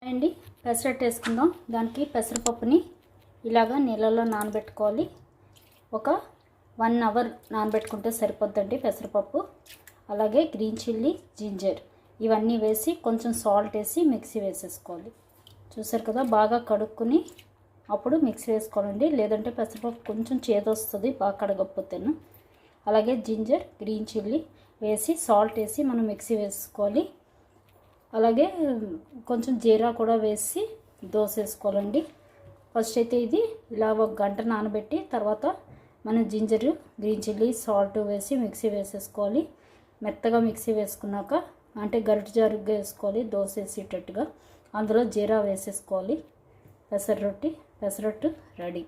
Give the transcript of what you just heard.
అండి పెసరట్టు వేసుకుందాం. దానికి పెసరపప్పుని ఇలాగా నీళ్ళలో నానబెట్టుకోవాలి. ఒక 1 అవర్ నానబెట్టుకుంటే సరిపోద్దండి పెసరపప్పు. అలాగే గ్రీన్ చిల్లీ, జింజర్ ఇవన్నీ వేసి కొంచెం సాల్ట్ వేసి మిక్సీ వేసేసుకోవాలి. చూసారు కదా, బాగా కడుక్కుని అప్పుడు మిక్సీ వేసుకోవాలండి. లేదంటే పెసరపప్పు కొంచెం చేదొస్తుంది బాగా కడగకపోతేను. అలాగే జింజర్, గ్రీన్ చిల్లీ వేసి సాల్ట్ వేసి మనం మిక్సీ వేసుకోవాలి. అలాగే కొంచెం జీరా కూడా వేసి దోశ వేసుకోవాలండి. ఫస్ట్ అయితే ఇది ఇలా 1 గంట నానబెట్టి తర్వాత మనం జింజరు, గ్రీన్ చిల్లీ, సాల్ట్ వేసి మిక్సీ వేసేసుకోవాలి. మెత్తగా మిక్సీ వేసుకున్నాక అంటే గరిటె జారుగా వేసుకోవాలి. దోశ వేసేటట్టుగా అందులో జీరా వేసేసుకోవాలి. పెసరట్టు రెడీ.